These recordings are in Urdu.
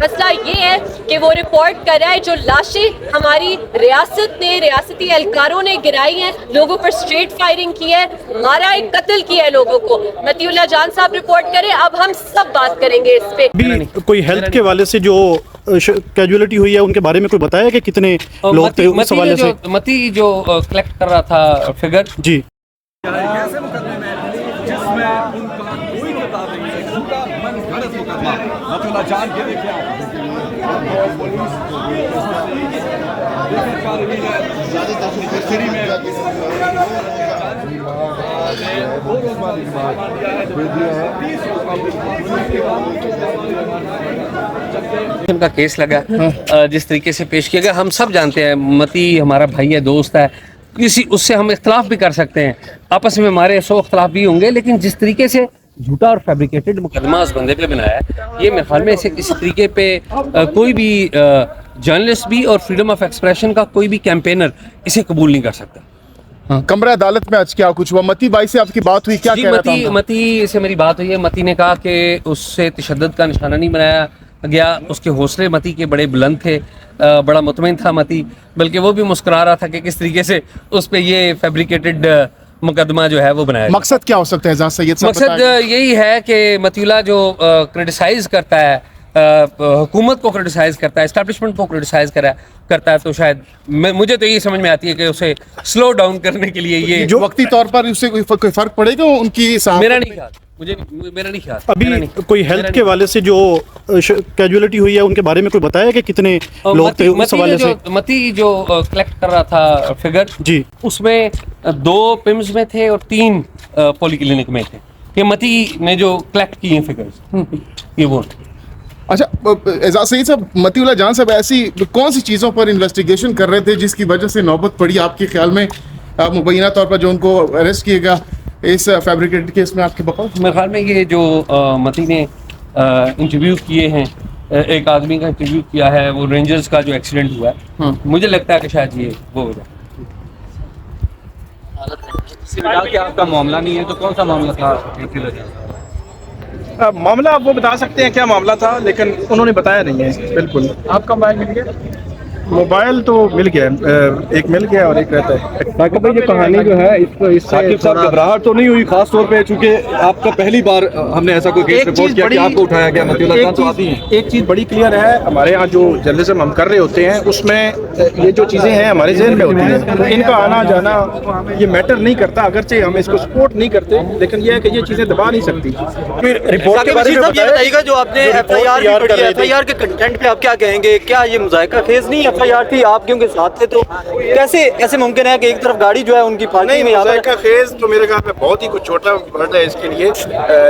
مسئلہ یہ ہے کہ وہ رپورٹ کر رہا ہے جو لاشیں ہماری ریاست نے ریاستی اہلکاروں نے گرائی ہیں, لوگوں پر اسٹریٹ فائرنگ کی ہے, مارا ہے, قتل کیا ہے لوگوں کو. مطیع اللہ جان صاحب رپورٹ کریں, اب ہم سب بات کریں گے اس پہ. کوئی ہیلتھ کے حوالے سے جو کیجولیٹی ہوئی ہے ان کے بارے میں کوئی بتایا کہ کتنے لوگ تھے اس حوالے سے؟ متی جو کلیکٹ کر رہا تھا فگر جی ایسے مقدمے میں جس میں ان کا کوئی کتاب نہیں ہے, جھوٹا من گھڑت مقدمہ. مطیع اللہ جان کے لیے کیا پولیس دیکھیں کر رہی ہے سری میں کا کیس لگا, جس طریقے سے پیش کیا گیا. ہم سب جانتے ہیں متی ہمارا بھائی ہے, دوست ہے, اس سے ہم اختلاف بھی کر سکتے ہیں, آپس میں ہمارے 100 اختلاف بھی ہوں گے, لیکن جس طریقے سے جھوٹا اور فیبریکیٹڈ مقدمہ اس بندے پہ بنایا ہے, یہ میرے خیال میں اسی طریقے پہ کوئی بھی جرنلسٹ بھی اور فریڈم آف ایکسپریشن کا کوئی بھی کیمپینر اسے قبول نہیں کر سکتا. کمرہ عدالت میں آج کیا کچھ ہوا؟ متی بھائی سے آپ کی بات ہوئی, کیا کہہ رہا تھا؟ متی سے میری بات ہوئی ہے. متی نے کہا کہ اس سے تشدد کا نشانہ نہیں بنایا گیا, اس کے حوصلے متی کے بڑے بلند تھے, بڑا مطمئن تھا متی, بلکہ وہ بھی مسکرا رہا تھا کہ کس طریقے سے اس پہ یہ فیبریکیٹڈ مقدمہ جو ہے وہ بنایا. مقصد کیا ہو سکتا ہے سید صاحب؟ مقصد یہی ہے کہ مطیع اللہ جو کرٹیسائز کرتا ہے, حکومت کو کرٹیسائز کرتا ہے, اسٹیبلشمنٹ کو کرٹیسائز کرتا ہے, تو شاید مجھے تو یہ سمجھ میں آتی ہے کہ اسے سلو ڈاؤن کرنے کے لیے یہ جو وقتی طور پر اس سے کوئی فرق پڑے گا ان کی میرا نہیں خیال, میرا نہیں خیال. ابھی کوئی ہیلتھ کے حوالے سے جو کیجولیٹی ہوئی ہے ان کے بارے میں کوئی بتایا کہ کتنے لوگ تھے اس حوالے سے؟ متی جو کلیکٹ کر رہا تھا فگر, جی اس میں 2 پمز میں تھے اور 3 پولی کلینک میں تھے. یہ متی نے جو کلیکٹ کی ہیں فگرز, یہ وہ. اچھا اعزاز سید صاحب, مطیع اللہ جان صاحب ایسی کون سی چیزوں پر انویسٹیگیشن کر رہے تھے جس کی وجہ سے نوبت پڑی آپ کے خیال میں مبینہ طور پر جو ان کو اریسٹ کیے گا اس فیبریکیٹڈ کیس میں؟ آپ کے بقول میرے خیال میں یہ جو متی نے انٹرویو کیے ہیں, ایک آدمی کا انٹرویو کیا ہے, وہ رینجرز کا جو ایکسیڈنٹ ہوا ہے, مجھے لگتا ہے کہ شاید یہ وہ ہو جائے. کہ آپ کا معاملہ نہیں ہے تو کون سا معاملہ تھا؟ معاملہ آپ وہ بتا سکتے ہیں کیا معاملہ تھا, لیکن انہوں نے بتایا نہیں ہے. بالکل. آپ کا موبائل مل گیا؟ موبائل تو مل گیا, ایک مل گیا اور ایک رہتا ہے. ثاقب بھائی یہ کہانی جو ہے اس ثاقب صاحب گھبراہٹ تو نہیں ہوئی خاص طور پہ چونکہ آپ کا پہلی بار ہم نے ایسا کوئی کیس رپورٹ کیا کہ آپ کو اٹھایا گیا؟ مطیع اللہ جان تو آتی ہیں. ایک چیز بڑی کلیئر ہے, ہمارے یہاں جو جرنلزم ہم کر رہے ہوتے ہیں اس میں یہ جو چیزیں ہیں ہمارے ذہن میں ہوتی ہیں, ان کا آنا جانا یہ میٹر نہیں کرتا, اگرچہ ہم اس کو سپورٹ نہیں کرتے, لیکن یہ ہے کہ یہ چیزیں دبا نہیں سکتی. رپورٹ کے بارے میں بتائیے گا, جو آپ نے ایف آئی آر کے کنٹینٹ پہ آپ کیا کہیں گے؟ کیا یہ مذائقہ خیز نہیں ایف آئی آر تھی؟ آپ کیونکہ ساتھ تھے, تو کیسے ایسے ممکن ہے کہ ایک طرف گاڑی جو ہے ان کی پارٹی میں مذائقہ خیز تو میرے خیال میں بہت ہی کچھ چھوٹا ورڈ ہے اس کے لیے,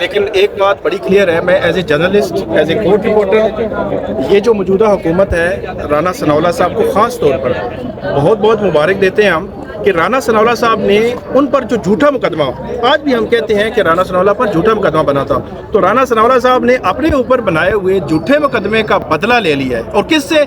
لیکن ایک بات بڑی کلیئر ہے, میں as a journalist, as a court reporter, یہ جو موجودہ حکومت ہے رانا ثناءاللہ صاحب کو خاص طور پر بہت بہت مبارک دیتے ہیں ہم کہ رانا ثناءاللہ صاحب نے ان پر جو جھوٹا مقدمہ, آج بھی ہم کہتے ہیں کہ رانا ثناءاللہ پر جھوٹا مقدمہ بنا تھا, تو رانا ثناءاللہ صاحب نے اپنے اوپر بنائے ہوئے جھوٹے مقدمے کا بدلہ لے لیا ہے. اور کس سے؟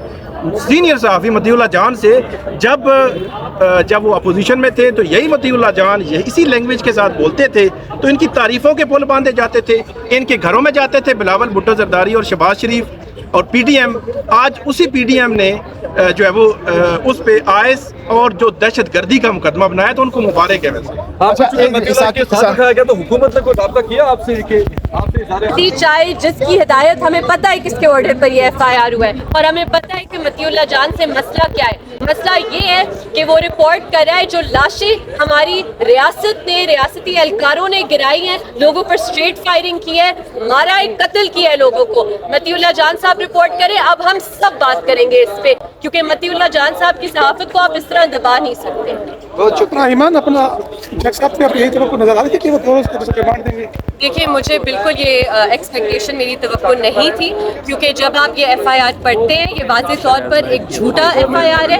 سینئر صحافی مطیع اللہ جان سے. جب وہ اپوزیشن میں تھے تو یہی مطیع اللہ جان اسی لینگویج کے ساتھ بولتے تھے, تو ان کی تعریفوں کے پل باندھے جاتے تھے, ان کے گھروں میں جاتے تھے بلاول بھٹو زرداری اور شہباز شریف اور پی ڈی ایم. آج اسی پی ڈی ایم نے جو ہے وہ اس پہ آئس اور جو دہشت گردی کا مقدمہ بنایا, تو ان کو مبارک ہے. تو حکومت نے کوئی رابطہ کیا آپ سے کہ آپ سے چاہے جس کی ہدایت, ہمیں پتہ ہے کس کے آرڈر پر یہ ایف آئی آر ہوا ہے, اور ہمیں پتہ ہے کہ مطیع اللہ جان سے مسئلہ کیا ہے. مسئلہ یہ ہے کہ وہ رپورٹ کر رہا ہے جو لاشیں ہماری ریاست نے ریاستی اہلکاروں نے گرائی ہیں, لوگوں پر اسٹریٹ فائرنگ کی ہے, مارا ہے, قتل کیا ہے لوگوں کو. مطیع اللہ جان صاحب رپورٹ کریں, اب ہم سب بات کریں گے اس پہ, کیونکہ مطیع اللہ جان صاحب کی صحافت کو آپ اس طرح دبا نہیں سکتے. بہت شکریہ ایمان. اپنا جج صاحب سے آپ یہی توقع نظر آ رہی تھی کہ وہ ریمانڈ دیں گے؟ دیکھیے مجھے بالکل یہ ایکسپیکٹیشن میری توقع نہیں تھی, کیونکہ جب آپ یہ ایف آئی آر پڑھتے ہیں یہ واضح طور پر ایک جھوٹا ایف آئی آر ہے.